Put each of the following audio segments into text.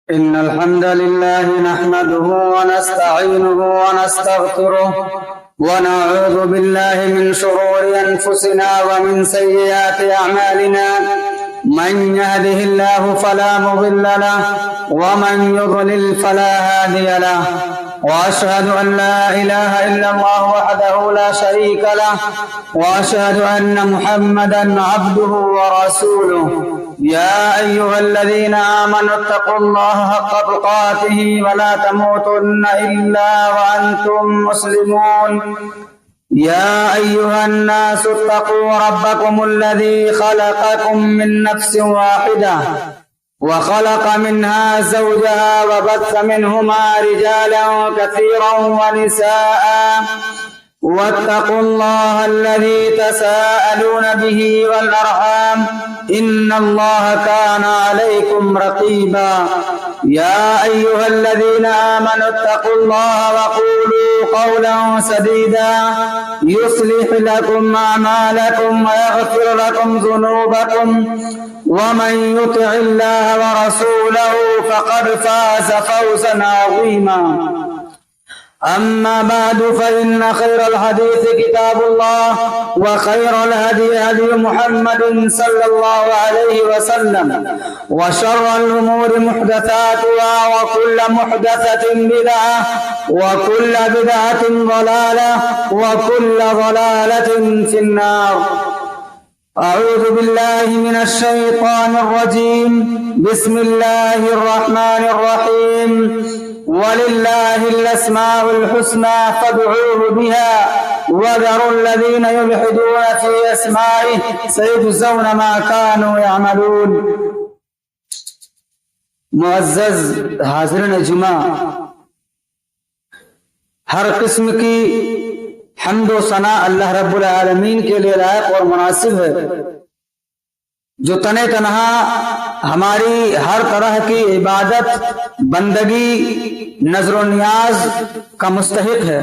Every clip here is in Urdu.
إن الحمد لله نحمده ونستعينه ونستغفره ونعوذ بالله من شرور أنفسنا ومن سيئات أعمالنا. من يهده الله فلا مضل له ومن يضلل فلا هادي له. وأشهد أن لا إله إلا الله وحده لا شريك له وأشهد أن محمدا عبده ورسوله. يا أيها الذين آمنوا اتقوا الله حق تقاته ولا تموتن إلا وأنتم مسلمون. يا أيها الناس اتقوا ربكم الذي خلقكم من نفس واحدة وخلق منها زوجها وبث منهما رجالا كثيرا ونساء واتقوا الله الذي تساءلون به والأرحام إن الله كان عليكم رقيبا. يا أيها الذين آمنوا اتقوا الله وقولوا قولا سديدا يصلح لكم أعمالكم ويغفر لكم ذنوبكم ومن يطع الله ورسوله فقد فاز فوزا عظيما. أما بعد فإن خير الحديث كتاب الله وخير الهدي هدي محمد صلى الله عليه وسلم وشر الأمور محدثاتها وكل محدثة بدعة وكل بدعة ضلالة وكل ضلالة في النار. أعوذ بالله من الشيطان الرجيم. بسم الله الرحمن الرحيم. ولله الأسماء الحسنى فادعوه بها وذروا الذين يلحدون في أسمائه سيجزون ما كانوا يعملون. معزز حاضرین جمعہ، ہر قسم کی حمد و ثنا اللہ رب العالمین کے لیے لائق اور مناسب ہے، جو تنے تنہا ہماری ہر طرح کی عبادت بندگی نظر و نیاز کا مستحق ہے،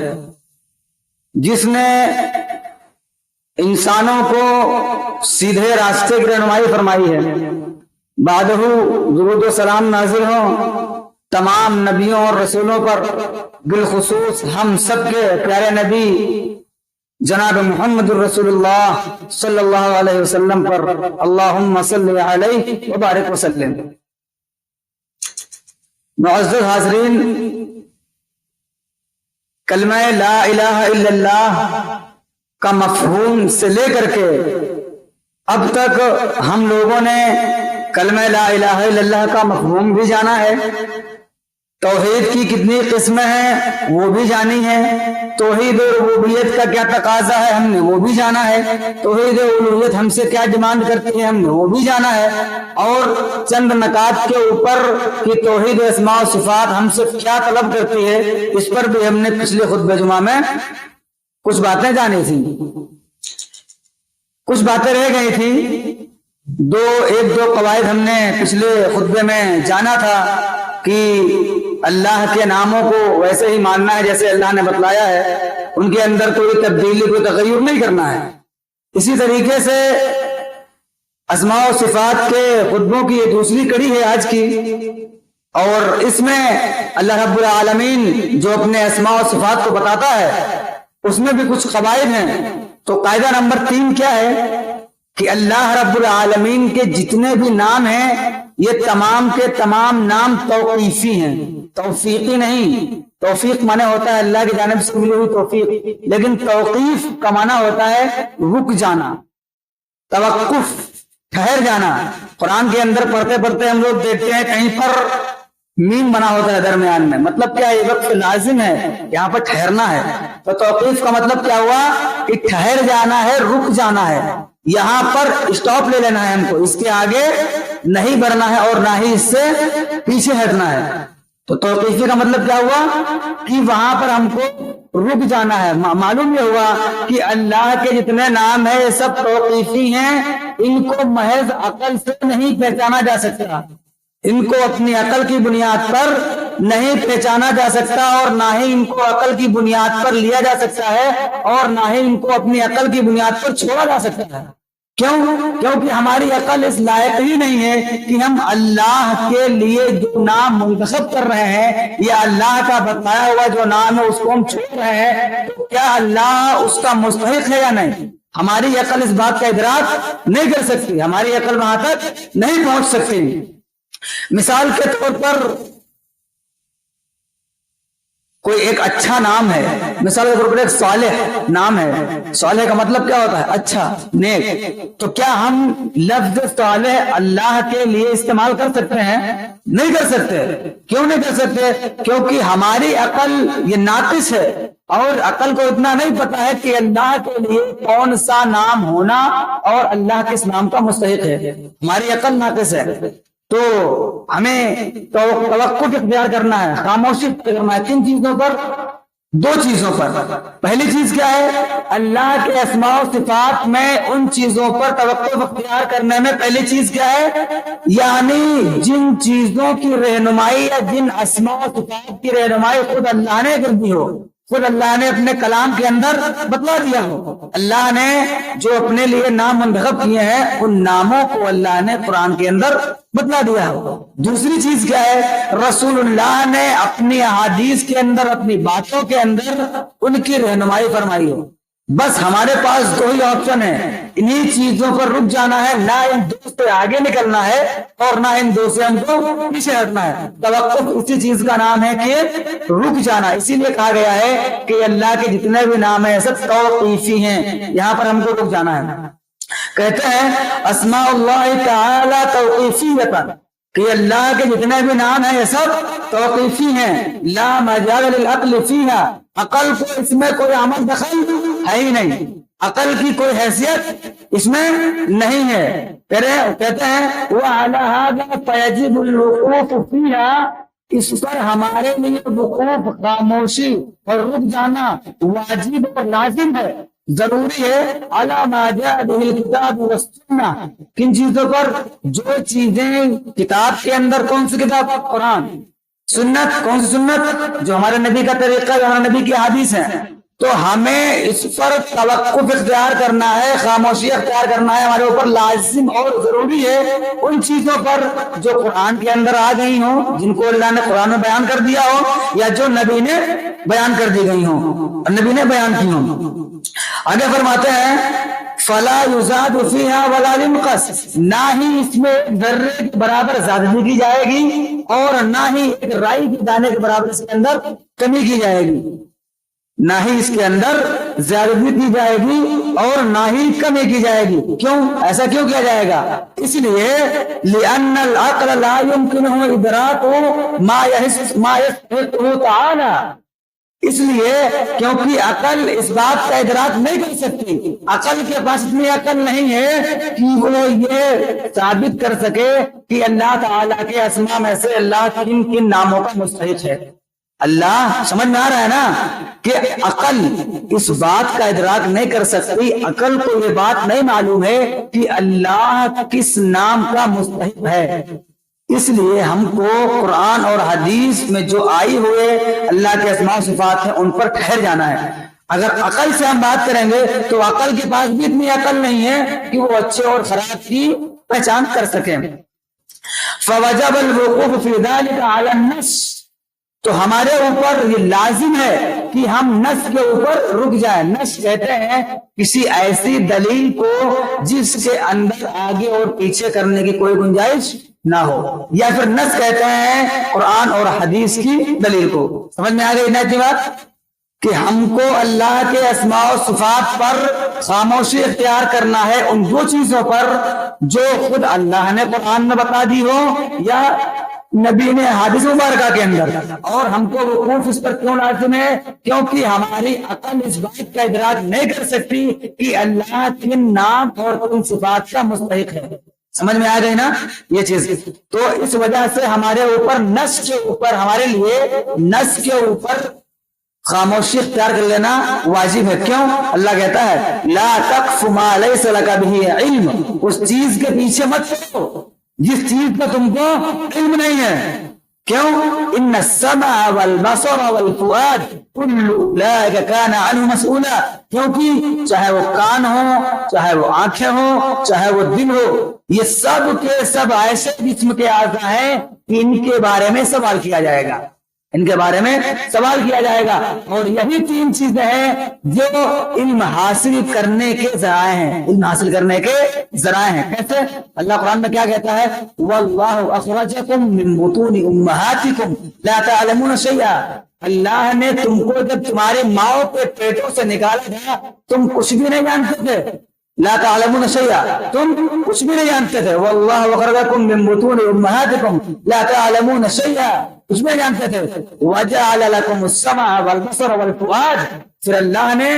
جس نے انسانوں کو سیدھے راستے کی رہنمائی فرمائی ہے. بعدہ درود و سلام نازل ہوں تمام نبیوں اور رسولوں پر، بالخصوص ہم سب کے پیارے نبی جناب محمد الرسول اللہ صلی اللہ علیہ وسلم پر. اللہم صلی علیہ وبارک وسلم. معزز حاضرین، کلمہ لا الہ الا اللہ کا مفہوم سے لے کر کے اب تک ہم لوگوں نے کلمہ لا الہ الا اللہ کا مفہوم بھی جانا ہے، توحید کی کتنی قسمیں ہیں وہ بھی جانی ہے، توحید ربوبیت کا کیا تقاضا ہے ہم نے وہ بھی جانا ہے، توحید الوہیت ہم سے کیا ڈیمانڈ کرتی ہے ہم نے وہ بھی جانا ہے، اور چند نکات کے اوپر کہ توحید اسماء و صفات ہم سے کیا طلب کرتی ہے، اس پر بھی ہم نے پچھلے خطبہ جمعہ میں کچھ باتیں جانی تھی. کچھ باتیں رہ گئی تھی، ایک دو قواعد ہم نے پچھلے خطبے میں جانا تھا کہ اللہ کے ناموں کو ویسے ہی ماننا ہے جیسے اللہ نے بتلایا ہے، ان کے اندر کوئی تبدیلی کوئی تغیر نہیں کرنا ہے. اسی طریقے سے اسماء و صفات کے خطبوں کی یہ دوسری کڑی ہے آج کی، اور اس میں اللہ رب العالمین جو اپنے اسماء و صفات کو بتاتا ہے اس میں بھی کچھ قواعد ہیں. تو قاعدہ نمبر 3 کیا ہے کہ اللہ رب العالمین کے جتنے بھی نام ہیں یہ تمام کے تمام نام توقیفی ہیں، توفیقی نہیں. توفیق معنی ہوتا ہے اللہ کی جانب سے ملی ہوئی توفیق، لیکن توقیف کا معنی ہوتا ہے رک جانا، توقف، ٹھہر جانا. قرآن کے اندر پڑھتے پڑھتے ہم لوگ دیکھتے ہیں کہیں پر میم بنا ہوتا ہے درمیان میں، مطلب کیا یہ وقت لازم ہے، یہاں پر ٹھہرنا ہے. تو توقیف کا مطلب کیا ہوا کہ ٹھہر جانا ہے، رک جانا ہے، یہاں پر اسٹاپ لے لینا ہے ہم کو، اس کے آگے نہیں بڑھنا ہے اور نہ ہی اس سے پیچھے ہٹنا ہے. تو توقیفی کا مطلب کیا ہوا کہ وہاں پر ہم کو رک جانا ہے. معلوم یہ ہوا کہ اللہ کے جتنے نام ہیں یہ سب توقیفی ہیں، ان کو محض عقل سے نہیں پہچانا جا سکتا، ان کو اپنی عقل کی بنیاد پر نہیں پہچانا جا سکتا، اور نہ ہی ان کو عقل کی بنیاد پر لیا جا سکتا ہے، اور نہ ہی ان کو اپنی عقل کی بنیاد پر چھوڑا جا سکتا ہے. کیونکہ ہماری عقل اس لائق ہی نہیں ہے کہ ہم اللہ کے لیے جو نام منتخب کر رہے ہیں یا اللہ کا بتایا ہوا جو نام ہے اس کو ہم چھوڑ رہے ہیں، تو کیا اللہ اس کا مستحق ہے یا نہیں؟ ہماری عقل اس بات کا ادراک نہیں کر سکتی، ہماری عقل وہاں تک نہیں پہنچ سکتی۔ مثال کے طور پر کوئی ایک اچھا نام ہے، مثال کے طور پر ایک صالح نام ہے، صالح کا مطلب کیا ہوتا ہے؟ اچھا، نیک۔ تو کیا ہم لفظ صالح اللہ کے لیے استعمال کر سکتے ہیں؟ نہیں کر سکتے۔ کیوں نہیں کر سکتے؟ کیونکہ ہماری عقل یہ ناقص ہے، اور عقل کو اتنا نہیں پتا ہے کہ اللہ کے لیے کون سا نام ہونا اور اللہ کس نام کا مستحق ہے، ہماری عقل ناقص ہے۔ تو ہمیں توقف اختیار کرنا ہے، خاموشی کرنا ہے، کن چیزوں پر؟ دو چیزوں پر۔ پہلی چیز کیا ہے؟ اللہ کے اسماء و صفات میں ان چیزوں پر توقف اختیار کرنے میں پہلی چیز کیا ہے؟ یعنی جن چیزوں کی رہنمائی یا جن اسماء و صفات کی رہنمائی خود اللہ نے کر دی ہو، خود اللہ نے اپنے کلام کے اندر بتلا دیا ہو۔ اللہ نے جو اپنے لیے نام منتخب کیے ہیں ان ناموں کو اللہ نے قرآن کے اندر بتلا دیا ہو۔ دوسری چیز کیا ہے؟ رسول اللہ نے اپنی احادیث کے اندر، اپنی باتوں کے اندر ان کی رہنمائی فرمائی ہو۔ بس ہمارے پاس دو ہی آپشن ہے، انہی چیزوں پر رک جانا ہے، نہ ان دو سے آگے نکلنا ہے اور نہ ان دو سے ہم کو پیچھے ہٹنا ہے۔ توقف اسی چیز کا نام ہے کہ رک جانا۔ اسی لیے کہا گیا ہے کہ اللہ کے جتنے بھی نام ہیں سب توقیفی ہیں، یہاں پر ہم کو رک جانا ہے۔ کہتے ہیں اسماء اللہ تعالی توقیفیۃ، کہ اللہ کے جتنے بھی نام ہیں یہ سب توقیفی ہیں، لا مجال للعقل فیہا، عقل کو اس میں کوئی عمل دخل ہے ہی نہیں، عقل کی کوئی حیثیت اس میں نہیں ہے۔ کہتے ہیں وعلی ھذا فیجب الوقوف فیہا، اس پر ہمارے لیے وقوف، خاموشی اور رک جانا واجب اور لازم ہے، ضروری ہے۔ علی ما جاء بہ الکتاب والسنہ، کن چیزوں پر؟ جو چیزیں کتاب کے اندر، کون سی کتاب؟ قرآن۔ سنت، کون سی سنت؟ جو ہمارے نبی کا طریقہ، جو ہمارے نبی کی حدیث ہیں۔ تو ہمیں اس پر توقف اختیار کرنا ہے، خاموشی اختیار کرنا ہے، ہمارے اوپر لازم اور ضروری ہے ان چیزوں پر جو قرآن کے اندر آ گئی ہوں، جن کو اللہ نے قرآن میں بیان کر دیا ہو یا جو نبی نے بیان کر دی گئی ہوں، نبی نے بیان کی ہوں۔ آگے فرماتے ہیں فلا یزاد فیہا ولا ینقص، نہ ہی اس میں ذرے کے برابر زیادتی کی جائے گی اور نہ ہی ایک رائی کے دانے کے برابر اس کے اندر کمی کی جائے گی، نہ ہی اس کے اندر زیادتی کی جائے گی اور نہ ہی کمی کی جائے گی۔ کیوں ایسا کیوں کیا جائے گا؟ اس لیے لأن العقل لا يمكنه ادراک ما يستحقه تعالی، اس لیے کیونکہ عقل اس بات کا ادراک نہیں کر سکتی، عقل کے پاس اتنی عقل نہیں ہے کہ وہ یہ ثابت کر سکے کہ اللہ تعالیٰ کے اسماء میں سے اللہ کن کن ناموں کا مستحق ہے۔ اللہ سمجھ میں آ رہا ہے نا کہ عقل اس بات کا ادراک نہیں کر سکتی، عقل کو یہ بات نہیں معلوم ہے کہ اللہ کس نام کا مستحق ہے۔ اس لیے ہم کو قرآن اور حدیث میں جو آئی ہوئے اللہ کے اسماء و صفات ہیں ان پر ٹھہر جانا ہے۔ اگر عقل سے ہم بات کریں گے تو عقل کے پاس بھی اتنی عقل نہیں ہے کہ وہ اچھے اور خراب کی پہچان کر سکیں۔ فوجب الوقوف فی ذلک علی النص، تو ہمارے اوپر یہ لازم ہے کہ ہم نص کے اوپر رک جائیں۔ نص کہتے ہیں کسی ایسی دلیل کو جس کے اندر آگے اور پیچھے کرنے کی کوئی گنجائش نہ ہو، یا پھر نص کہتے ہیں قرآن اور حدیث کی دلیل کو۔ سمجھ میں آ گئی نا بات کہ ہم کو اللہ کے اسماء و صفات پر خاموشی اختیار کرنا ہے ان دو چیزوں پر جو خود اللہ نے قرآن میں بتا دی ہو یا نبی نے حدیث مبارکہ کے اندر، اور ہم کو وقوف اس پر کیوں لازم ہے؟ کیونکہ ہماری عقل اس بات کا ادراک نہیں کر سکتی کہ اللہ کن نام اور کن صفات کا مستحق ہے۔ سمجھ میں آ گئی نا یہ چیز؟ تو اس وجہ سے ہمارے اوپر نص کے اوپر، ہمارے لیے نص کے اوپر خاموشی اختیار کر لینا واجب ہے۔ کیوں؟ اللہ کہتا ہے لا تقف ما لیس لک بہ علم، اس چیز کے پیچھے مت پڑو جس چیز کا تم کو علم نہیں ہے۔ کیوں؟ ان السمع والبصر والفؤاد کل اولئک کان عنہ مسئولا، کیونکہ چاہے وہ کان ہو، چاہے وہ آنکھیں ہو، چاہے وہ دل ہو، یہ سب کے سب ایسے جسم کے اعضاء ہیں کہ ان کے بارے میں سوال کیا جائے گا، ان کے بارے میں سوال کیا جائے گا۔ اور یہی تین چیزیں ہیں جو علم حاصل کرنے کے ذرائع ہیں، علم حاصل کرنے کے ذرائع ہیں۔ کیسے؟ اللہ قرآن میں کیا کہتا ہے؟ وَاللَّهُ أَخْرَجَكُم مِّن بُطُونِ أُمَّهَاتِكُمْ لَا تَعْلَمُونَ شَيْئًا، اللہ نے تم کو جب تمہارے ماؤں کے پیٹوں سے نکالا تھا تم کچھ بھی نہیں جانتے تھے، لا تعلمون شیئا، تم کچھ بھی نہیں جانتے تھے۔ واللہ اخرجکم من بطون امہاتکم لا تعلمون شیئا، کچھ بھی نہیں جانتے تھے۔ وجعل لکم السمع والبصر والفؤاد، پھر اللہ نے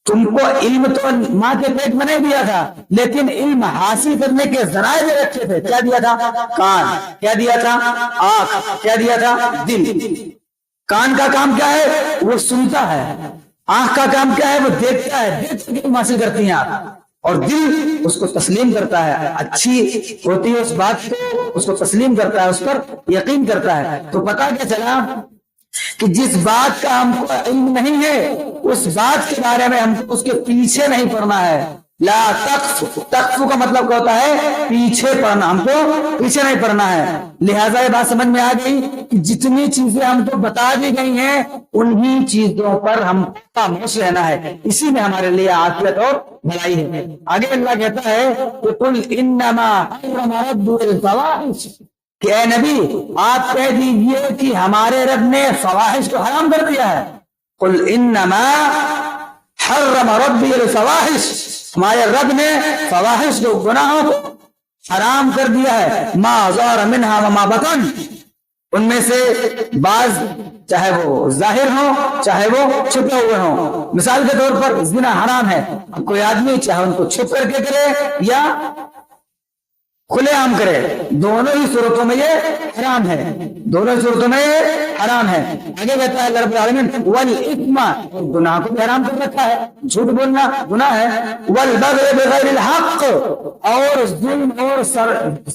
تم کو علم تو ماں کے پیٹ میں نہیں دیا تھا، لیکن علم حاصل کرنے کے ذرائع بھی رکھے تھے۔ کیا دیا تھا؟ کان، کیا دیا تھا؟ آنکھ، کیا دیا تھا؟ دل۔ کان کا کام کیا ہے؟ وہ سنتا ہے۔ آنکھ کا کام کیا ہے؟ وہ دیکھتا ہے، دیکھ کے علم حاصل کرتی ہیں آپ۔ اور دل اس کو تسلیم کرتا ہے، اچھی ہوتی ہے اس بات کو، اس کو تسلیم کرتا ہے، اس پر یقین کرتا ہے۔ تو پتا کیا چلا کہ جس بات کا ہم کو علم نہیں ہے اس بات کے بارے میں ہم کو اس کے پیچھے نہیں پڑنا ہے۔ لا تقف، تقف کا مطلب کیا ہوتا ہے؟ پیچھے پڑنا، ہم کو پیچھے نہیں پڑنا ہے۔ لہٰذا یہ بات سمجھ میں آ گئی کہ جتنی چیزیں ہم کو بتا دی گئی ہیں انہی چیزوں پر ہم خاموش رہنا ہے، اسی میں ہمارے لیے عافیت اور بھلائی ہے۔ آگے اللہ کہتا ہے کہ قل انما حرم ربی الفواحش، کہ اے نبی آپ کہہ دیجئے کہ ہمارے رب نے فواحش کو حرام کر دیا ہے۔ قل انما حرم ربی الفواحش، ہمارے رب نے فواحش کو، گناہوں کو حرام کر دیا ہے۔ ما ظہر منہا وما بطن، ان میں سے بعض چاہے وہ ظاہر ہوں چاہے وہ چھپے ہوئے ہوں۔ مثال کے طور پر زنا حرام ہے، اب کوئی آدمی چاہے ان کو چھپ کر کے کرے یا کھلے عام کرے، دونوں ہی صورتوں میں یہ حرام ہے، دونوں ہی صورتوں میں یہ حرام ہے۔ آگے کہتا ہے اللہ رب العالمین والإثم، گناہ کو بھی حرام کر رکھا ہے، جھوٹ بولنا گناہ ہے۔ والبغي بغیر الحق، اور ظلم اور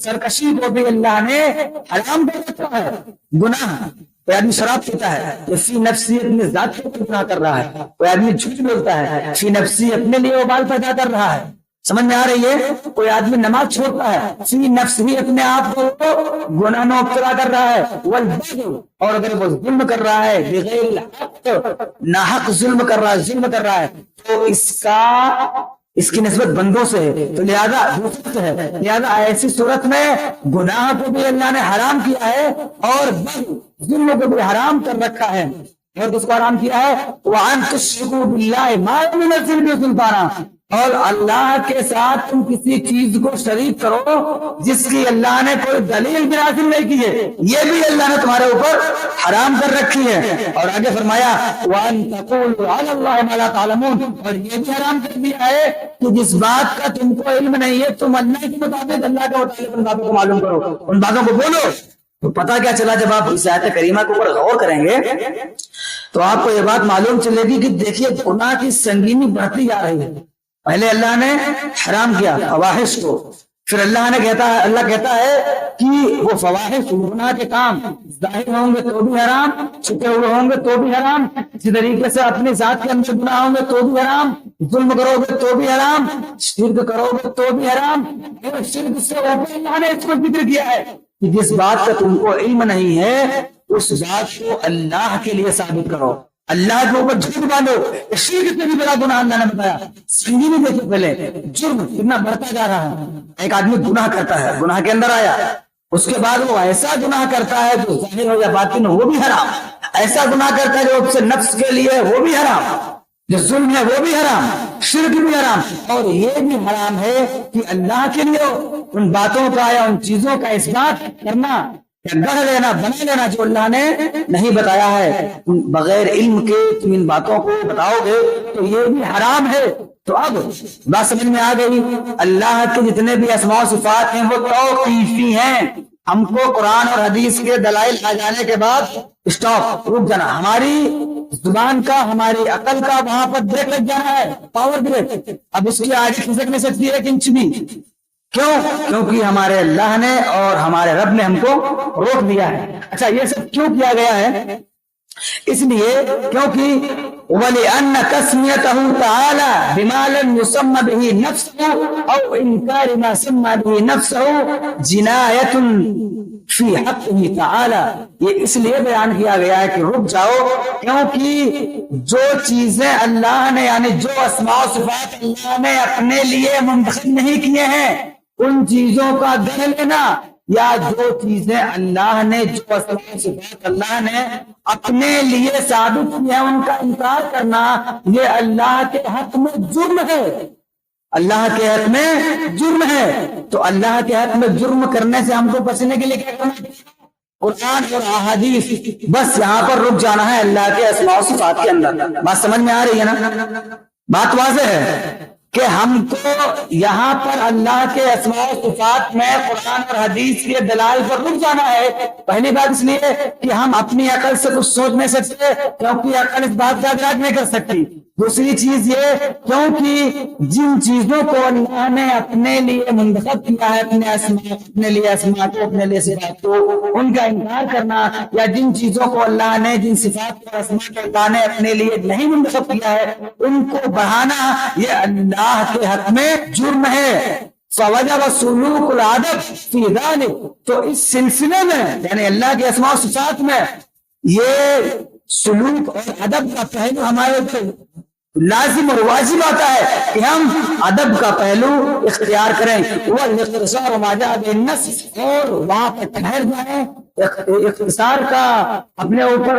سرکشی کو بھی اللہ نے حرام کر رکھا ہے، گناہ۔ کوئی آدمی شراب پیتا ہے تو فی نفسی اپنے ذات کو گناہ کر رہا ہے، کوئی آدمی جھوٹ بولتا ہے فی نفسی اپنے لیے وبال پیدا کر رہا ہے۔ سمجھ میں آ رہی ہے؟ کوئی آدمی نماز چھوڑتا ہے فی نفس ہی اپنے آپ کو گناہ میں مبتلا کر رہا ہے۔ والبغی، اور اگر وہ ظلم کر رہا ہے بغیر الحق، ناحق ظلم کر رہا ہے، ظلم کر رہا ہے، تو اس کی نسبت بندوں سے ہے، تو لہذا دوسرے ہے، لہذا ایسی صورت میں گناہ کو بھی اللہ نے حرام کیا ہے اور ظلم کو بھی حرام کر رکھا ہے۔ اور کس کو حرام کیا ہے؟ وَأَن تُشْرِكُوا بِاللَّهِ مَا لَمْ يُنَزِّلْ بِهِ سُلْطَانًا، اور اللہ کے ساتھ تم کسی چیز کو شریک کرو جس کی اللہ نے کوئی دلیل بھی حاصل نہیں کی ہے، یہ بھی اللہ نے تمہارے اوپر حرام کر رکھی ہے۔ اور آگے فرمایا وَأَن تَقُولُوا عَلَى اللَّهِ مَا لَا تَعْلَمُونَ، اور یہ بھی حرام کر دیا ہے کہ جس بات کا تم کو علم نہیں ہے تم اللہ کے مطابق، اللہ کے مطابق ان باتوں کو معلوم کرو، ان باتوں کو بولو۔ تو پتہ کیا چلا، جب آپ اس آیت کریمہ کے اوپر غور کریں گے تو آپ کو یہ بات معلوم چلے گی کہ دیکھیے گناہ کی سنگینی بڑھتی جا رہی ہے۔ پہلے اللہ نے حرام کیا فواحش کو، پھر اللہ کہتا ہے کہ وہ فواحش گناہ کے کام ظاہر ہوں گے تو بھی حرام، چھپے ہوئے ہوں گے تو بھی حرام، اسی طریقے سے اپنی ذات کے اندر گناہ ہوں گے تو بھی حرام، ظلم کرو گے تو بھی حرام، شرک کرو گے تو بھی حرام۔ اور شرک سے اللہ نے اس کو ذکر کیا ہے کہ جس بات کا تم کو علم نہیں ہے اس بات کو اللہ کے لیے ثابت کرو، اللہ کے اوپر جھوٹ باندھو۔ شرک سے بھی بڑا گناہ اللہ نے بتایا، سنگی نہیں دیکھے پہلے، جرم کتنا بڑھتا جا رہا ہے۔ ایک آدمی گناہ کرتا ہے، گناہ کے اندر آیا، اس کے بعد وہ ایسا گناہ کرتا ہے جو ظاہر ہو یا باطن ہو وہ بھی حرام، ایسا گناہ کرتا ہے جو اس سے نفس کے لیے وہ بھی حرام، جو ظلم ہے وہ بھی حرام، شرک بھی حرام، اور یہ بھی حرام ہے کہ اللہ کے لیے ان باتوں کا یا ان چیزوں کا اثبات کرنا، گڑھ لینا، بنا لینا جو اللہ نے نہیں بتایا ہے، بغیر علم کے تم ان باتوں کو بتاؤ گے تو یہ بھی حرام ہے۔ تو اب بات سمجھ میں آ گئی، اللہ کے جتنے بھی اسماء و صفات ہیں وہ توقیفی ہیں۔ ہم کو قرآن اور حدیث کے دلائل آ جانے کے بعد اسٹاپ، رک جانا، ہماری زبان کا، ہماری عقل کا وہاں پر بریک لگ جانا ہے، پاور بریک۔ اب اس کی آگے کھسک نہیں سکتی ایک انچ بھی۔ کیوں؟ کیونکہ ہمارے اللہ نے اور ہمارے رب نے ہم کو روک دیا ہے۔ اچھا یہ سب کیوں کیا گیا ہے؟ اس لیے کیونکہ وَلِأَنَّ تَسْمِيَتَهُ تَعَالَى بِمَا لَمْ يُسَمَّ بِهِ نَفْسُهُ أَوْ إِنْكَارِ مَا سَمَّ بِهِ نَفْسُهُ جِنَایَةٌ فِي حَقِّهِ تَعَالَى۔ یہ اس لیے بیان کیا گیا ہے کہ رک جاؤ، کیونکہ جو چیزیں اللہ نے یعنی جو اسماء و صفات اللہ نے اپنے لیے منتخب نہیں کیے ہیں ان چیزوں کا گڑھ لینا، یا جو چیزیں اللہ نے جو اسماء و صفات اللہ نے اپنے لیے ثابت کی ہیں ان کا انکار کرنا، یہ اللہ کے حق میں جرم ہے۔ اللہ کے حق میں جرم ہے۔ تو اللہ کے حق میں جرم کرنے سے ہم کو بچنے کے لیے کیا کرنا ہے؟ قرآن اور احادیث، بس یہاں پر رک جانا ہے اللہ کے اسماء و صفات کے اندر۔ بات سمجھ میں آ رہی ہے نا؟ بات واضح ہے کہ ہم کو یہاں پر اللہ کے اسماء و صفات میں قرآن اور حدیث کے دلائل پر رک جانا ہے۔ پہلی بات اس لیے کہ ہم اپنی عقل سے کچھ سوچ نہیں سکتے، کیونکہ عقل اس بات کا ادراک نہیں کر سکتی۔ دوسری چیز یہ کیونکہ جن چیزوں کو اللہ نے اپنے لیے منتخب کیا ہے، اپنے لیے اسماء کو، اپنے لیے صفات کو، ان کا انکار کرنا، یا جن چیزوں کو اللہ نے جن صفات اور اسماء کو اللہ نے اپنے لیے نہیں منتخب کیا ہے ان کو بڑھانا، یہ اللہ کے حق میں جرم ہے۔ فوجب سلوک الادب فی ذلک، تو اس سلسلے میں یعنی اللہ کے اسماء و صفات میں یہ سلوک اور ادب کا پہلو ہمارے اوپر لازم اور واجب آتا ہے کہ ہم ادب کا پہلو اختیار کریں، والاختصار ما جاء بالنص، اور وہاں پر ٹھہر جائیں، اختصار کا اپنے اوپر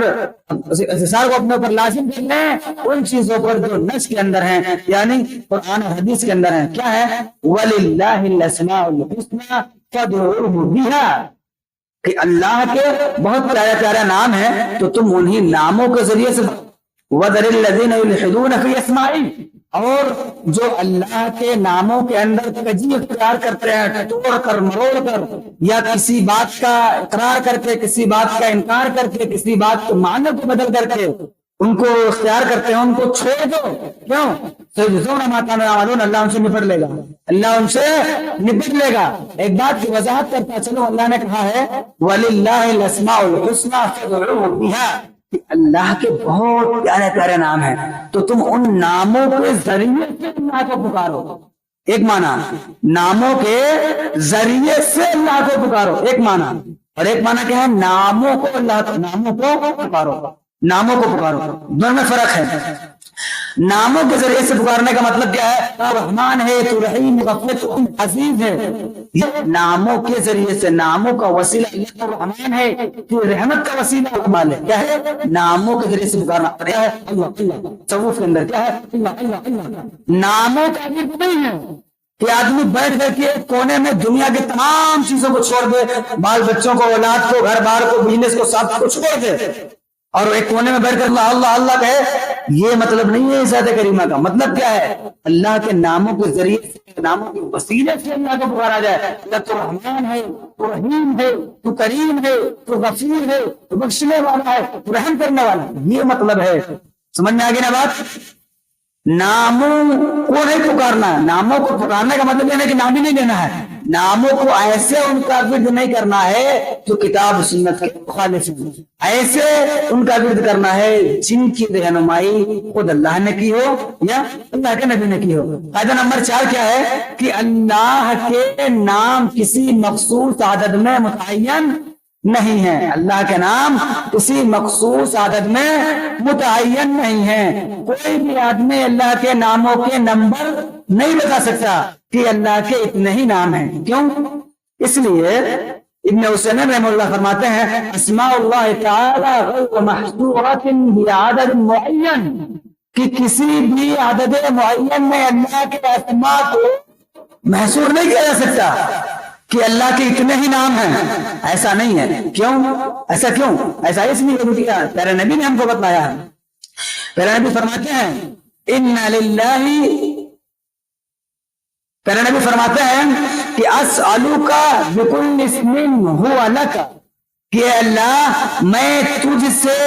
لازم کر لیں ان چیزوں پر جو نص کے اندر ہیں یعنی قرآن اور حدیث کے اندر ہیں۔ کیا ہے؟ وَلِلَّهِ الْأَسْمَاءُ الْحُسْنَى فَادْعُوهُ بِهَا، کہ اللہ کے بہت پیارے پیارے نام ہیں تو تم انہی ناموں کے ذریعے سے وَذَرِ الَّذِينَ يُلْحِدُونَ فِي أَسْمَائِهِ، اور جو اللہ کے ناموں کے اندر کجی اختیار کرتے ہیں، توڑ کر مروڑ کر، یا کسی بات کا اقرار کر کے، کسی بات کا انکار کر کے، کسی بات کے معنی کو بدل کر کے ان کو اختیار کرتے ہیں، ان کو چھوڑ دو۔ کیوں؟ سيجزون ما كانوا يعملون، اللہ ان سے نپٹ لے گا، اللہ ان سے نپٹ لے گا۔ ایک بات کی وضاحت کرتا چلو، اللہ نے کہا ہے وَلِلَّهِ الْأَسْمَاءُ الْحُسْنَى فَادْعُوهُ بِهَا، کہ اللہ کے بہت پیارے پیارے نام ہیں تو تم ان ناموں کے ذریعے سے اللہ کو پکارو۔ ایک معنی ناموں کے ذریعے سے اللہ کو پکارو، ایک معنی، اور ایک معنی کیا ہے؟ ناموں کو پکارو، ناموں کو پکارو، دونوں میں فرق ہے۔ ناموں کے ذریعے سے پکارنے کا مطلب کیا ہے؟ تو رحمان ہے، تو رحیم، غفور، تو عزیز ہے، یہ ناموں کے ذریعے سے، ناموں کا وسیلہ اللہ تو رحمان ہے، تو رحمت کا وسیلہ اکمال ہے۔ کیا ہے؟ ناموں کے ذریعے سے پکارنا۔ کیا ہے؟ اللہ اللہ، تصوف کے اندر کیا ہے؟ اللہ اللہ اللہ، ناموں کا بھی نہیں ہے کہ آدمی بیٹھ کر کے کونے میں دنیا کے تمام چیزوں کو چھوڑ دے، بال بچوں کو، اولاد کو، گھر بار کو، بزنس کو، سب کو چھوڑ دے اور ایک کونے میں بیٹھ کر اللہ اللہ اللہ کہے۔ یہ مطلب نہیں ہے ذات کریمہ کا۔ مطلب کیا ہے؟ اللہ کے ناموں کے ذریعے سے، ناموں کے وسیلے سے اللہ کو پکارا جائے۔ اللہ تو رحمان ہے، تو رحیم ہے، تو کریم ہے، تو غفور ہے، تو بخشنے والا ہے، تو رحم کرنے والا ہے، یہ مطلب ہے۔ سمجھ میں آگے نا بات؟ ناموں کو نہیں پکارنا، ناموں کو پکارنے کا مطلب یہ نہیں کہ نام ہی نہیں لینا ہے، ناموں کو ایسے ان کا ورد نہیں کرنا ہے جو کتاب سنت کے مخالف ہے، ایسے ان کا ورد کرنا ہے جن کی رہنمائی خود اللہ نے کی ہو یا اللہ کے نبی نے کی ہو۔ قاعدہ نمبر 4 کیا ہے؟ کہ اللہ کے نام کسی مخصوص عدد میں متعین نہیں ہے، اللہ کے نام کسی مخصوص عدد میں متعین نہیں ہے۔ کوئی بھی آدمی اللہ کے ناموں کے نمبر نہیں بتا سکتا کہ اللہ کے اتنے ہی نام ہیں۔ کیوں؟ اس لیے ابن حسین رحمہ اللہ فرماتے ہیں اسماء اللہ تعالی غیر محصورۃ بعدد معین، کہ کسی بھی عدد معین میں اللہ کے اسماء کو محصور نہیں کیا جا سکتا کہ اللہ کے اتنے ہی نام ہیں، ایسا نہیں ہے۔ کیوں؟ ایسا کیوں؟ ایسا اس لیے کیا پیارے نبی نے ہم کو بتلایا ہے۔ پیارے نبی فرماتے ہیں ان للہ، پیارے نبی فرماتے ہیں کہ اسألک بکل اسم هو لک، کہ اے اللہ میں تجھ سے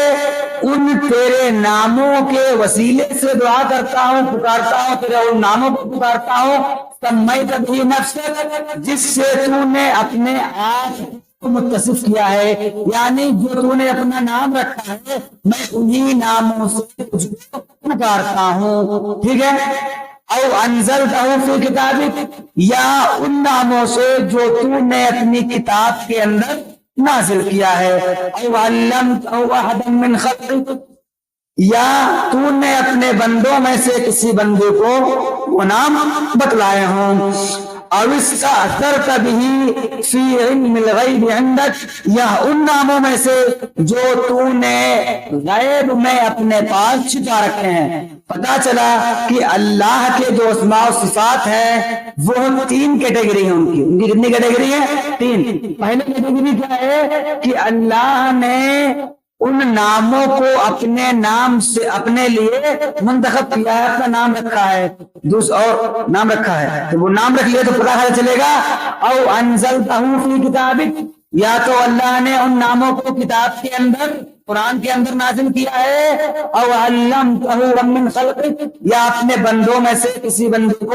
ان تیرے ناموں کے وسیلے سے دعا کرتا ہوں، پکارتا ہوں، تیرے ان ناموں کو پکارتا ہوں، سمیت بھی نفسک، جس سے تو نے اپنے آپ کو متصف کیا ہے، یعنی جو تو نے اپنا نام رکھا ہے میں انہی ناموں سے تجھ کو پکارتا ہوں، ٹھیک ہے؟ او انزلتہ فی کتابک، یا ان ناموں سے جو تو نے اپنی کتاب کے اندر نازل کیا ہے، او علمتہ احدا من خلقک، یا تو نے اپنے بندوں میں سے کسی بندے کو وہ نام بتلائے ہوں، او استأثرت به فی علم الغیب عندک، یا ان ناموں میں سے جو تو نے غیب میں اپنے پاس چھپا رکھے ہیں۔ پتا چلا کہ اللہ کے جو اسماء و صفات ہیں وہ 3 کیٹیگری ہیں، ان کی کتنی کیٹیگری ہیں؟ 3۔ پہلی کیٹیگری کیا ہے کہ اللہ نے ان ناموں کو اپنے نام سے اپنے لیے منتخب کیا ہے، اپنا نام رکھا ہے، اور نام رکھا ہے، تو وہ نام رکھ لیا تو پتہ چلے گا۔ او انزلتہ فی کتابک، یا تو اللہ نے ان ناموں کو کتاب کے اندر، قرآن کے اندر نازل کیا ہے، او علمتہ من خلقک، یا اپنے بندوں میں سے کسی بندے کو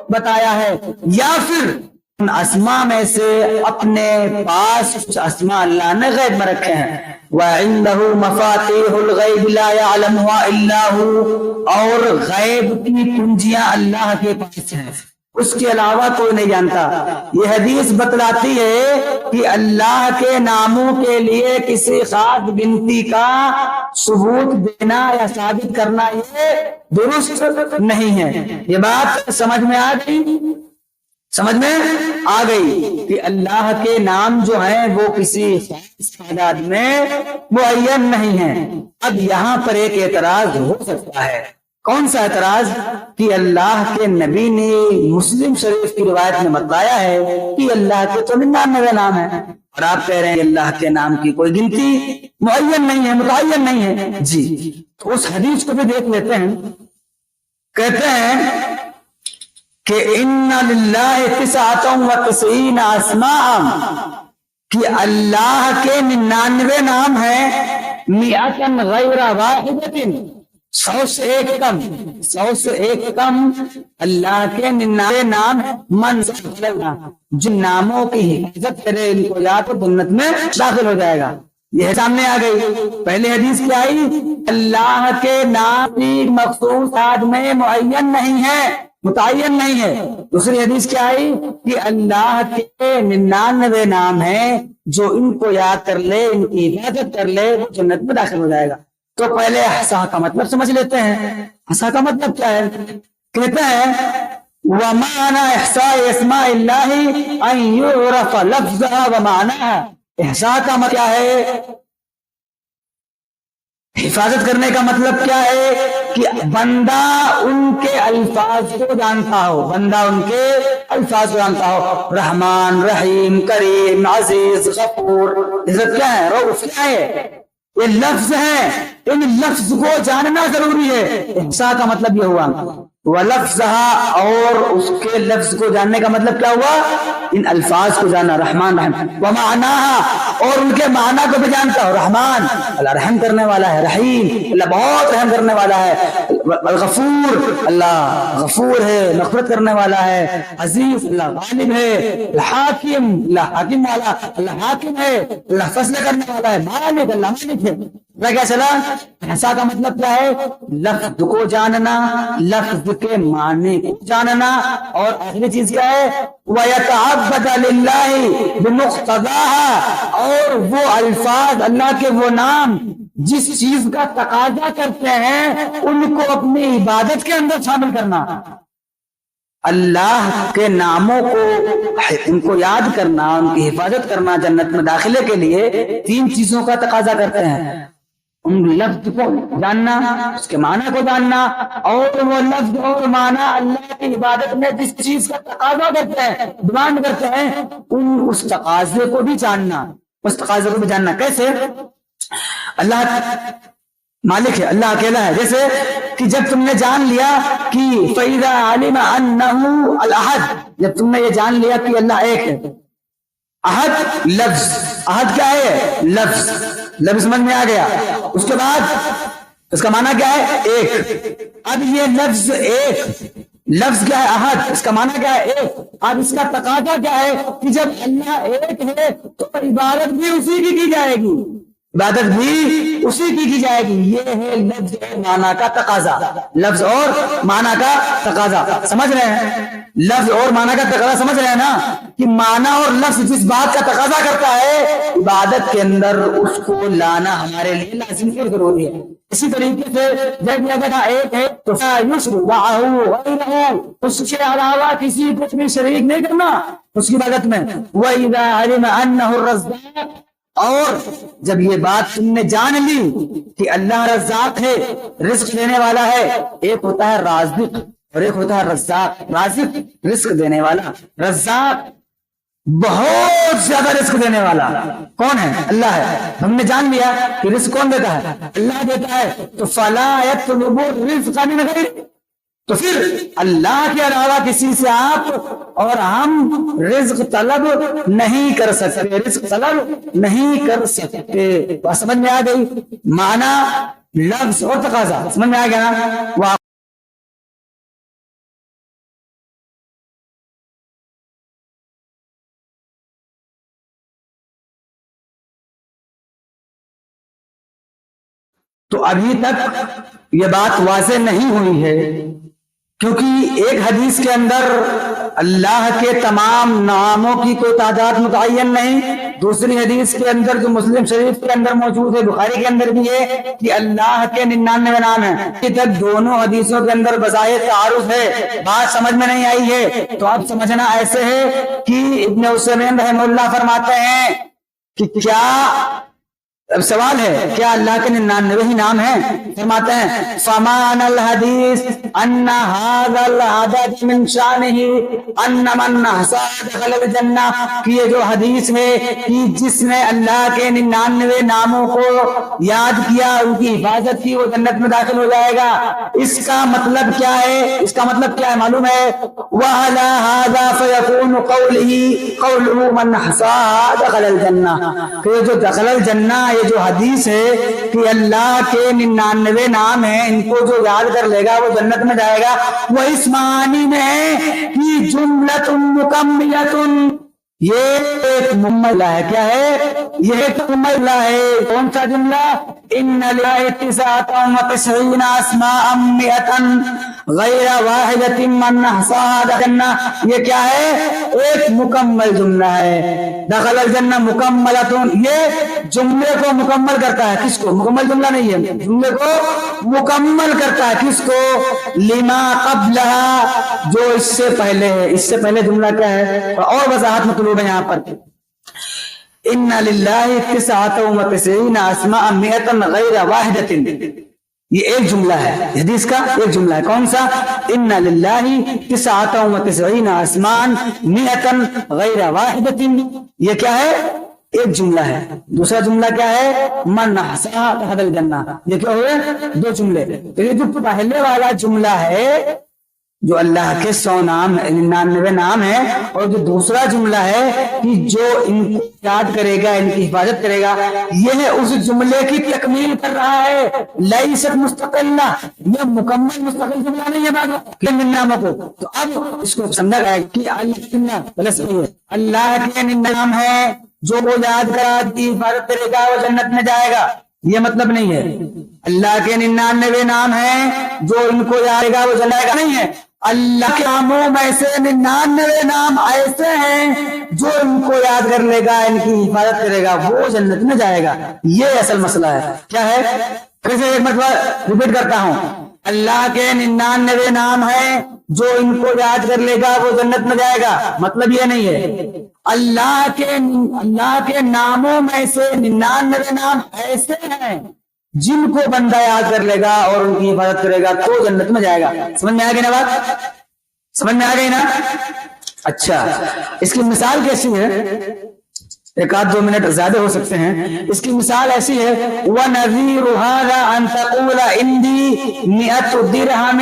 بتایا ہے، یا پھر ان اسماء میں سے اپنے پاس کچھ اسماء اللہ نے غیب میں رکھے ہیں۔ وَعِندَهُ مَفَاتِيحُ الْغَيْبِ لَا يَعْلَمُهَا إِلَّا هُوَ، اور غیب کی کنجیاں اللہ کے پاس ہیں، اس کے علاوہ کوئی نہیں جانتا۔ یہ حدیث بتلاتی ہے کہ اللہ کے ناموں کے لیے کسی خاص گنتی کا ثبوت دینا یا ثابت کرنا یہ درست نہیں ہے۔ یہ بات سمجھ میں آ گئی؟ سمجھ میں آ گئی کہ اللہ کے نام جو ہیں وہ کسی خاص تعداد میں معین نہیں ہیں۔ اب یہاں پر ایک اعتراض ہو سکتا ہے، کون سا اعتراض؟ کہ اللہ کے نبی نے مسلم شریف کی روایت میں بتایا ہے کہ اللہ کے تو 99 نام ہیں، اور آپ کہہ رہے ہیں اللہ کے نام کی کوئی گنتی معین نہیں ہے، متعین نہیں ہے۔ جی، تو اس حدیث کو بھی دیکھ لیتے ہیں۔ کہتے ہیں کہ ان للہ 99 اسماء، کہ اللہ کے 99 نام ہیں، 100 غیر واحدۃ، 100 سے ایک کم، 100 سے ایک کم اللہ کے 99 نام ہیں۔ من جن ناموں کی حفاظت کرے ان کو یا تو جنت میں داخل ہو جائے گا۔ یہ سامنے آ گئی۔ پہلی حدیث کیا آئی؟ اللہ کے نام مخصوص آدھ میں معین نہیں ہے، متعین نہیں ہے۔ دوسری حدیث کیا آئی؟ کہ اللہ کے 99 نام ہیں، جو ان کو یاد کر لے، ان کی حفاظت کر لے، وہ جنت میں داخل ہو جائے گا۔ تو پہلے احصاء کا مطلب سمجھ لیتے ہیں۔ احصاء کا مطلب کیا ہے؟ کہتے ہیں وَمَعْنَا إِحْصَاءِ أَسْمَاءِ اللَّهِ أَن يُعْرَفَ لَفْظُهَا وَمَعْنَاهَا۔ احصاء کا مطلب کیا ہے؟ حفاظت کرنے کا مطلب کیا ہے؟ کہ بندہ ان کے الفاظ کو جانتا ہو، بندہ ان کے الفاظ کو جانتا ہو، رحمان، رحیم، کریم، عزیز، غفور، عزت کیا ہے؟ رؤوف کیا ہے؟ یہ لفظ ہیں، ان لفظ کو جاننا ضروری ہے۔ احصاء کا مطلب یہ ہوا، وَلَفْظَهَا، اور اس کے لفظ کو جاننے کا مطلب کیا ہوا؟ ان الفاظ کو جاننا، رحمان، رحم، وَمَعْنَاهَا، اور ان کے معنی کو بھی جانتا ہو۔ رحمان اللہ رحم کرنے والا ہے، رحیم اللہ بہت رحم کرنے والا ہے، الغفور اللہ غفور ہے، مغفرت کرنے والا ہے، عزیز اللہ غالب ہے، الحاکم اللہ حاکم والا، اللہ حاکم ہے، اللہ فیصلہ کرنے والا ہے، مالک اللہ مالک ہے۔ کیا چلا؟ احصاء کا مطلب کیا ہے؟ لفظ کو جاننا، لفظ کے معنی کو جاننا، اور آخری چیز کیا ہے؟ وَيَتَعَبَّدَ لِلَّهِ بِمُقْتَضَاهَا، اور وہ الفاظ، اللہ کے وہ نام جس چیز کا تقاضا کرتے ہیں ان کو اپنی عبادت کے اندر شامل کرنا۔ اللہ کے ناموں کو، ان کو یاد کرنا، ان کی حفاظت کرنا جنت میں داخلے کے لیے 3 چیزوں کا تقاضا کرتے ہیں۔ ان لفظ کو جاننا، اس کے معنی کو جاننا، اور وہ لفظ اور معنی اللہ کی عبادت میں جس چیز کا تقاضا کرتے ہیں، ڈیمانڈ کرتے ہیں، اس تقاضے کو بھی جاننا۔ اس تقاضے کو بھی جاننا کیسے؟ اللہ مالک ہے، اللہ اکیلا ہے۔ جیسے کہ جب تم نے جان لیا کہ فَإِذَا عَلِمَ أَنَّهُ الْأَحَدُ، جب تم نے یہ جان لیا کہ اللہ ایک ہے، عہد لفظ، عہد کیا ہے؟ لفظ، لفظ سمجھ میں آ گیا. اس کے بعد اس کا معنی کیا ہے؟ ایک. اب یہ لفظ ایک، لفظ کیا ہے؟ عہد، اس کا معنی کیا ہے؟ ایک. اب اس کا تقاضا کیا ہے کہ جب اللہ ایک ہے تو عبادت بھی اسی کی جائے گی، عبادت بھی اسی کی جائے گی. یہ ہے لفظ اور معنی کا تقاضا، لفظ اور معنی کا تقاضا. سمجھ رہے ہیں؟ لفظ اور معنی کا تقاضا سمجھ رہے ہیں نا، کہ معنی اور لفظ جس بات کا تقاضا کرتا ہے عبادت کے اندر اس کو لانا ہمارے لیے لازمی اور ضروری ہے. اسی طریقے سے جب اگر ایک ہے تو اس کے علاوہ کسی کو بھی شریک نہیں کرنا اس کی عبادت میں. وَإِذَا عَلِمَ أَنَّهُ الرَّزَّاقُ، اور جب یہ بات تم نے جان لی کہ اللہ رزاق ہے، رزق دینے والا ہے. ایک ہوتا ہے رازق اور ایک ہوتا ہے رزاق. رازق رزق دینے والا، رزاق بہت زیادہ رزق دینے والا. کون ہے؟ اللہ ہے. ہم نے جان لیا کہ رزق کون دیتا ہے؟ اللہ دیتا ہے. تو فلا يطلب الرزق من غيره، تو پھر اللہ کے علاوہ کسی سے آپ اور ہم رزق طلب نہیں کر سکتے، رزق طلب نہیں کر سکتے. بات سمجھ میں آ گئی؟ معنی، لفظ اور تقاضا سمجھ میں آ گیا نا؟ تو ابھی تک یہ بات واضح نہیں ہوئی ہے، کیونکہ ایک حدیث کے اندر اللہ کے تمام ناموں کی کوئی تعداد متعین نہیں. دوسری حدیث کے اندر جو مسلم شریف کے اندر موجود ہے، بخاری کے اندر بھی ہے کہ اللہ کے 99 نام ہیں. ابھی تک دونوں حدیثوں کے اندر بظاہر تعارض ہے، بات سمجھ میں نہیں آئی ہے. تو اب سمجھنا ایسے ہے کہ ابن عثیمین رحمہ اللہ فرماتے ہیں کہ کیا، اب سوال ہے کیا اللہ کے 99 ہی نام ہیں؟ فرماتے ہیں فمان الحدیث ان هذا العدد من شانه ان من احصى دخل الجنہ، کہ یہ جو حدیث ہے کہ جس نے اللہ کے 99 ناموں کو یاد کیا، ان کی حفاظت کی، وہ جنت میں داخل ہو جائے گا. اس کا مطلب کیا ہے؟ اس کا مطلب کیا ہے معلوم ہے؟ وعلى هذا فيكون قوله من احصى دخل الجنہ، کہ جو دخل الجنہ، یہ جو حدیث ہے کہ اللہ کے 99 نام ہیں، ان کو جو یاد کر لے گا وہ جنت میں جائے گا، وہ اس معنی میں ہے کہ جملۃ مکملۃ، یہ ایک مکمل ہے. کیا ہے؟ یہ ایک مکمل ہے. کون سا جملہ؟ ان للہ 99 اسماء 100 غیر واحدۃ من احصاها دخل الجنہ. یہ کیا ہے؟ ایک مکمل جملہ ہے. دخل الجنہ مکملۃ، یہ جملے کو مکمل کرتا ہے. کس کو؟ مکمل جملہ نہیں ہے، جملے کو مکمل کرتا ہے. کس کو؟ لما قبلها، جو اس سے پہلے ہے. اس سے پہلے جملہ کیا ہے اور وضاحت مطلوب ہے یہاں پر. ان للہ 99 اسماء 100 غیر واحدۃ، یہ ایک جملہ ہے، حدیث کا ایک جملہ ہے. کون سا؟ ان للہ 99 اسماء 100 غیر واحدۃ، یہ کیا ہے؟ ایک جملہ ہے. دوسرا جملہ کیا ہے؟ من احصاها دخل الجنہ. یہ کیا ہوئے؟ دو جملے. تو یہ جو پہلے والا جملہ ہے جو اللہ کے 100 نام 99 نام ہے، اور جو دوسرا جملہ ہے کہ جو ان کو یاد کرے گا، ان کی حفاظت کرے گا، یہ اس جملے کی تکمیل کر رہا ہے. لیست مستقلہ، یہ مکمل مستقل جملہ نہیں ہے بعد ناموں کو. تو اب اس کو سمجھا گیا کہ اللہ کے نام ہے، جو وہ یاد کرا کی حفاظت کرے گا وہ جنت میں جائے گا. یہ مطلب نہیں ہے اللہ کے 99 نام ہیں جو ان کو یاد کرے گا وہ جنت کا نہیں ہے. اللہ کے ناموں میں سے 99 نام ایسے ہیں جو ان کو یاد کر لے گا، ان کی حفاظت کرے گا، وہ جنت میں جائے گا. یہ اصل مسئلہ ہے. کیا ہے؟ پھر سے ایک مرتبہ ریپیٹ کرتا ہوں. اللہ کے 99 نام ہیں جو ان کو یاد کر لے گا وہ جنت میں جائے گا. مطلب یہ نہیں ہے اللہ کے ناموں میں سے 99 نام ایسے ہیں جن کو بندہ یاد کر لے گا اور ان کی حفاظت کرے گا تو جنت میں جائے گا. سمجھ میں آ گئی نا بات؟ سمجھ میں آ گئی نا؟ اچھا، اس کی مثال کیسی ہے؟ ایک آدھ 2 منٹ زیادہ ہو سکتے ہیں. اس کی مثال ایسی ہے وَنَذِيرُ هَذَا أَن تَقُولَ عِنْدِي 100 دِرْهَمٍ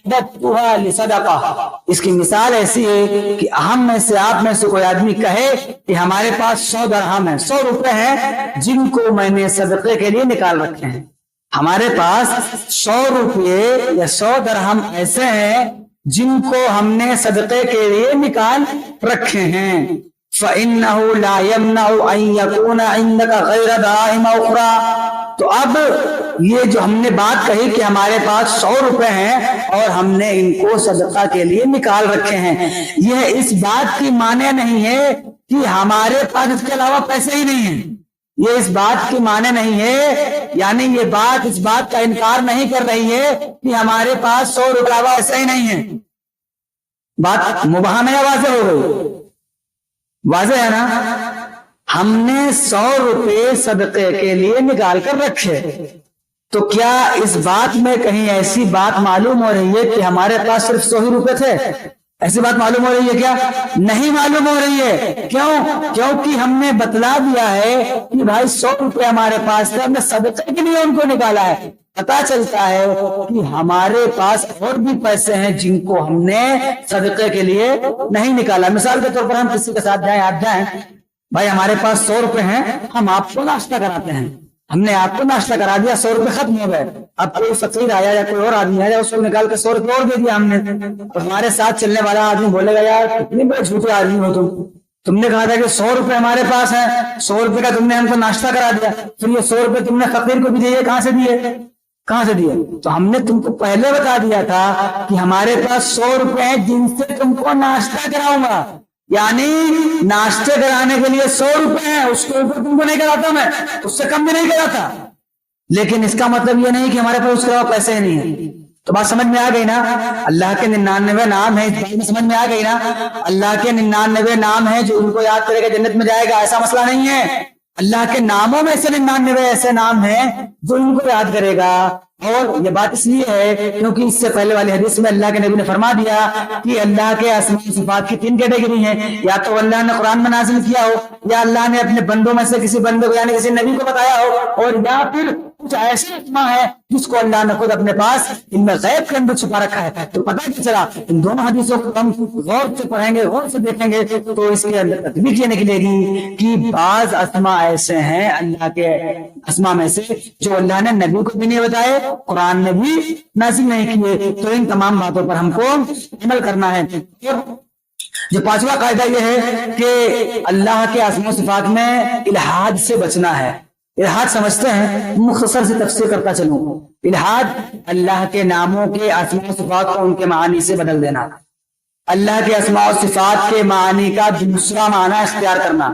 أَعْدَدْتُهَا لِصَدَقَةٍ. اس کی مثال ایسی ہے کہ ہم میں سے آپ میں سے کوئی آدمی کہے کہ ہمارے پاس 100 درہم ہیں، 100 روپے ہیں جن کو میں نے صدقے کے لیے نکال رکھے ہیں. ہمارے پاس 100 روپے یا 100 درہم ایسے ہیں جن کو ہم نے صدقے کے لیے نکال رکھے ہیں. فَإِنَّهُ لَا يَمْنَعُ أَن يَكُونَ عِندَكَ غَيْرَ دَرَاهِمَ أُخْرَى. تو اب یہ جو ہم نے بات کہی کہ ہمارے پاس 100 روپے ہیں اور ہم نے ان کو صدقہ کے لیے نکال رکھے ہیں، یہ اس بات کی معنی نہیں ہے کہ ہمارے پاس اس کے علاوہ پیسے ہی نہیں ہیں. یہ اس بات کی معنی نہیں ہے، یعنی یہ بات اس بات کا انکار نہیں کر رہی ہے کہ ہمارے پاس 100 روپے علاوہ ایسے ہی نہیں ہیں. بات مبہم ہے، واضح ہو گئی؟ واضح ہے نا. ہم نے 100 روپے صدقے کے لیے نکال کر رکھے، تو کیا اس بات میں کہیں ایسی بات معلوم ہو رہی ہے کہ ہمارے پاس صرف 100 ہی روپے تھے؟ ایسی بات معلوم ہو رہی ہے کیا؟ نہیں معلوم ہو رہی ہے. کیونکہ ہم نے بتلا دیا ہے کہ بھائی 100 روپے ہمارے پاس تھے، ہم نے صدقے کے لیے ان کو نکالا ہے. پتا چلتا ہے کہ ہمارے پاس اور بھی پیسے ہیں جن کو ہم نے صدقے کے لیے نہیں نکالا. مثال کے طور پر ہم کسی کے ساتھ جائیں، آپ جائیں، بھائی ہمارے پاس 100 روپے ہیں، ہم آپ کو ناشتہ کراتے ہیں، ہم نے آپ کو ناشتہ کرا دیا، 100 روپے ختم ہو گئے. اب کوئی فقیر آیا یا کوئی اور آدمی آیا، اس کو نکال کے 100 روپے اور دے دیا ہم نے. اور ہمارے ساتھ چلنے والا آدمی بولے گا یار کتنے بڑے جھوٹے آدمی ہو تم نے کہا تھا کہ 100 روپے ہمارے پاس ہیں، 100 روپے کا تم نے ہم کو ناشتہ کرا دیا، پھر یہ 100 روپے تم نے فقیر کو بھی دیے، کہاں سے دیے؟ تو ہم نے تم کو پہلے بتا دیا تھا کہ ہمارے پاس 100 روپے ہیں جن سے تم کو ناشتہ کراؤں گا، یعنی ناشتے کرانے کے لیے 100 روپے ہیں، اس کے اوپر تم کو نہیں کراتا، میں اس سے کم بھی نہیں کراتا. لیکن اس کا مطلب یہ نہیں کہ ہمارے پاس اس کے علاوہ پیسے نہیں ہیں. تو بات سمجھ میں آ گئی نا؟ اللہ کے 99 نام ہیں، سمجھ میں آ گئی نا؟ اللہ کے 99 نام ہیں جو ان کو یاد کرے گا جنت میں جائے گا، ایسا مسئلہ نہیں ہے. اللہ کے ناموں میں سے 99 ایسے نام ہیں جو ان کو یاد کرے گا. اور یہ بات اس لیے ہے کیونکہ اس سے پہلے والی حدیث میں اللہ کے نبی نے فرما دیا کہ اللہ کے اسماء و صفات کی 3 کیٹیگری ہیں، یا تو اللہ نے قرآن میں نازل کیا ہو، یا اللہ نے اپنے بندوں میں سے کسی بندے کو یعنی کسی نبی کو بتایا ہو، اور یا پھر کچھ ایسے اسماء ہے جس کو اللہ نے خود اپنے پاس ان میں غیب کے اندر چھپا رکھا ہے. تو پتہ کیا چلا؟ ان دونوں حدیثوں کو ہم غور سے پڑھیں گے، غور سے دیکھیں گے تو اس کے اندر تطبیق یہ نکلے گی کہ بعض اسماء ایسے ہیں اللہ کے اسماء میں سے جو اللہ نے نبی کو بھی نہیں بتائے، قرآن نے بھی نازل نہیں کیے. تو ان تمام باتوں پر ہم کو عمل کرنا ہے. جو 5واں قاعدہ یہ ہے کہ اللہ کے اسماء و صفات میں الحاد سے بچنا ہے. الحاد سمجھتے ہیں، مختصر سے تفسیر کرتا چلوں. الحاد اللہ کے ناموں کے اسماء و صفات کو ان کے معانی سے بدل دینا، اللہ کے اسماء و صفات کے معانی کا دوسرا معنی اختیار کرنا.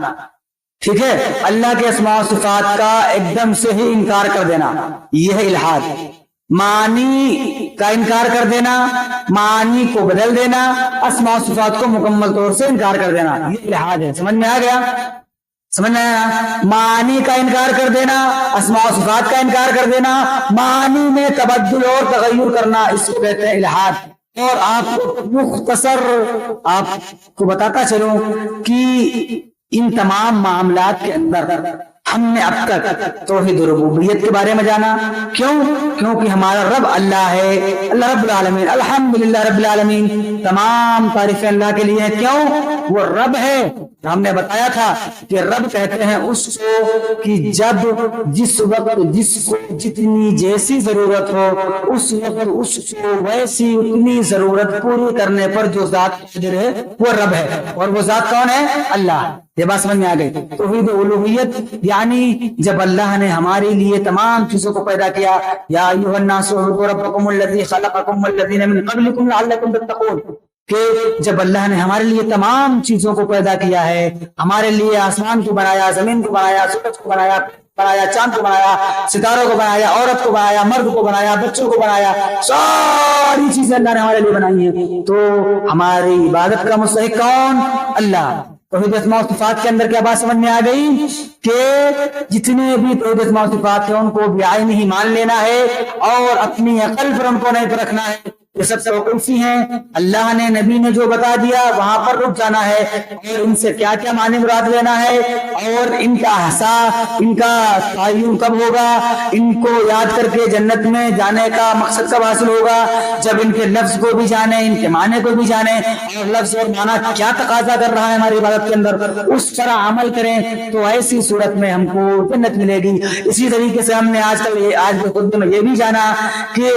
ٹھیک ہے، اللہ کے اسماء و صفات کا ایک دم سے ہی انکار کر دینا، یہ ہے الحاد. معنی کا انکار کر دینا، معنی کو بدل دینا، اسماء و صفات کو مکمل طور سے انکار کر دینا، یہ الحاد ہے. سمجھ میں آ گیا؟ سمجھ میں آیا؟ معنی کا انکار کر دینا، اسماء و صفات کا انکار کر دینا، معنی میں تبدل اور تغیر کرنا، اس کو کہتے ہیں الحاد. اور آپ کو مختصر آپ کو بتاتا چلوں کہ ان تمام معاملات کے اندر ہم نے اب تک توحید ربوبیت کے بارے میں جانا. کیونکہ ہمارا رب اللہ ہے، اللہ رب العالمین، الحمدللہ رب العالمین، تمام تعریفیں اللہ کے لیے ہیں. کیوں؟ وہ رب ہے. ہم نے بتایا تھا کہ رب کہتے ہیں اس کو کہ جب جس وقت جس کو جتنی جیسی ضرورت ہو اس وقت اس کو ویسی اتنی ضرورت پوری کرنے پر جو ذات قادر ہے وہ رب ہے. اور وہ ذات کون ہے؟ اللہ. یہ بات سمجھ میں آ گئی؟ توحید الوہیت یعنی جب اللہ نے ہمارے لیے تمام چیزوں کو پیدا کیا، یا ایھا الناس اعبدوا ربکم الذی خلقکم والذین من قبلکم لعلکم تتقون، کہ جب اللہ نے ہمارے لیے تمام چیزوں کو پیدا کیا ہے، ہمارے لیے آسمان کو بنایا، زمین کو بنایا، سورج کو بنایا، چاند کو بنایا، ستاروں کو بنایا، عورت کو بنایا، مرد کو بنایا، بچوں کو بنایا، ساری چیزیں اللہ نے ہمارے لیے بنائی ہیں. تو ہماری عبادت کا مستحق کون؟ اللہ. توحید اسماء و صفات کے اندر کیا بات سمجھ میں آ گئی کہ جتنے بھی توحید اسماء و صفات ہیں ان کو بعین ہی مان لینا ہے اور اپنی عقل پر ان کو نہیں رکھنا ہے. یہ سب توقیفی ہیں، اللہ نے نبی نے جو بتا دیا وہاں پر رک جانا ہے، اور ان سے کیا کیا معنی مراد لینا ہے، اور ان کا ان کا تعین کب ہوگا، ان کو یاد کر کے جنت میں جانے کا مقصد کب حاصل ہوگا، جب ان کے لفظ کو بھی جانے، ان کے معنی کو بھی جانے، اور لفظ اور معنی کیا تقاضا کر رہا ہے ہماری عبادت کے اندر، اس طرح عمل کریں تو ایسی صورت میں ہم کو جنت ملے گی۔ اسی طریقے سے ہم نے آج کے خطبے میں یہ بھی جانا کہ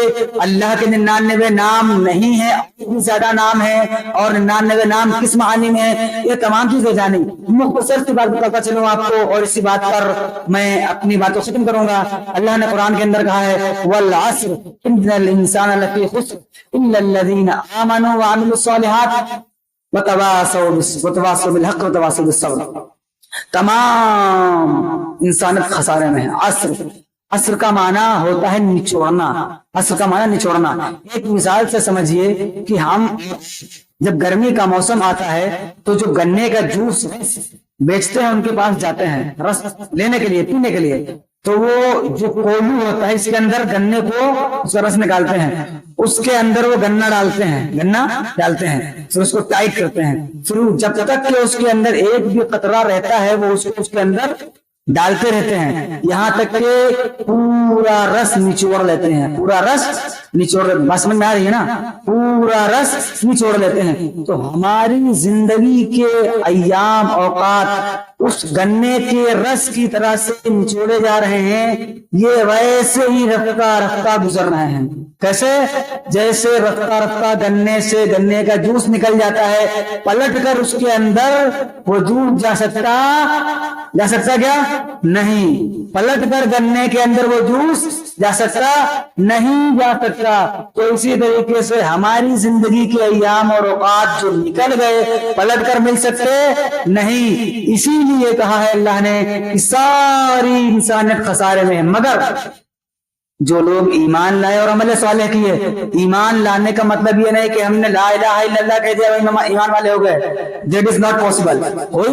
اللہ کے 99 نام نہیں ہے، بھی زیادہ نام ہے، اور 99 نام کس معنی میں ہے، یہ تمام چیزیں جانی۔ مختصر سی بات بتاتا چلوں آپ کو، اور اسی بات پر میں اپنی باتوں ختم کروں گا۔ اللہ نے قرآن کے اندر کہا ہے والعصر ان الانسان لفی خسر الا الذین آمنوا وعملوا الصالحات وتواصوا بالحق وتواصوا بالصبر۔ تمام انسانیت خسارے میں ہے۔ عصر کا معنی ہوتا ہے نچوڑنا، عصر کا معنی نچوڑنا۔ ایک مثال سے سمجھیے کہ ہم جب گرمی کا موسم آتا ہے تو جو گنے کا جوس بیچتے ہیں ان کے پاس جاتے ہیں رس لینے کے لیے، پینے کے لیے، تو وہ جو کولو ہوتا ہے اس کے اندر گنے کو اس کا رس نکالتے ہیں، اس کے اندر وہ گنا ڈالتے ہیں، پھر اس کو ٹائٹ کرتے ہیں، پھر جب تک کہ اس کے اندر ایک بھی قطرہ رہتا ہے وہ اس کو اس کے اندر ڈالتے رہتے ہیں، یہاں تک کہ پورا رس نچوڑ لیتے ہیں، پورا رس نچوڑ لیتے ہیں۔ بات سمجھ میں آ رہی ہے نا؟ پورا رس نچوڑ لیتے ہیں۔ تو ہماری زندگی کے ایام اوقات اس گنے کے رس کی طرح سے نچوڑے جا رہے ہیں، یہ ویسے ہی رفتہ رفتہ گزر رہے ہیں۔ کیسے؟ جیسے رفتہ رفتہ گنے سے گنے کا جوس نکل جاتا ہے، پلٹ کر اس کے اندر وہ جوس جا سکتا کیا؟ نہیں، پلٹ کر گنے کے اندر وہ جوس جا سکتا نہیں جا سکتا۔ تو اسی طریقے سے ہماری زندگی کے ایام اور اوقات جو نکل گئے پلٹ کر مل سکتے نہیں۔ اسی لیے کہا ہے اللہ نے کہ ساری انسانیت خسارے میں ہے، مگر جو لوگ ایمان لائے اور عمل صالح کیے۔ ایمان لانے کا مطلب یہ نہیں کہ ہم نے لا الہ الا اللہ کہہ دیا ایمان والے ہو گئے، دیٹ از ناٹ پاسبل، ہو ہی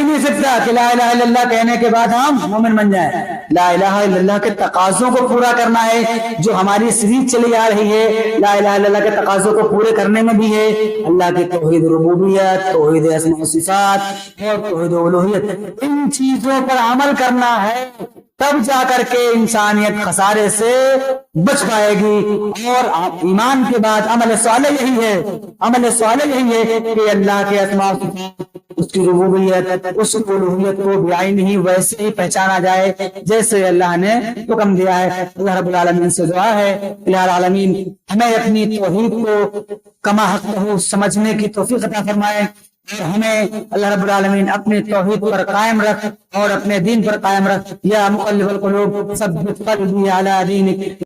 نہیں سکتا کہ لا الہ الا اللہ کہنے کے بعد ہم مومن بن جائیں۔ لا الہ الا اللہ کے تقاضوں کو پورا کرنا ہے، جو ہماری سیریز چلی آ رہی ہے لا الہ الا اللہ کے تقاضوں کو پورے کرنے میں بھی ہے اللہ کے توحید ربوبیت، توحید اسماء و صفات اور توحید الوہیت، ان چیزوں پر عمل کرنا ہے، تب جا کر کے انسانیت خسارے سے بچ پائے گی۔ اور ایمان کے بعد عمل صالح یہی ہے کہ اللہ کے اسماء و صفات، اس کی ربوبیت، اس کی الوہیت کو بعین ہی ویسے ہی پہچانا جائے جیسے اللہ نے حکم دیا ہے۔ اللہ رب العالمین سے دعا ہے الہ العالمین ہمیں اپنی توحید کو کما حق ہو سمجھنے کی توفیق عطا فرمائے، اور ہمیں اللہ رب العالمین اپنے توحید پر قائم رکھ اور اپنے دین پر قائم رکھ۔ یا مقلب القلوب ثبت قلبی علی دینک،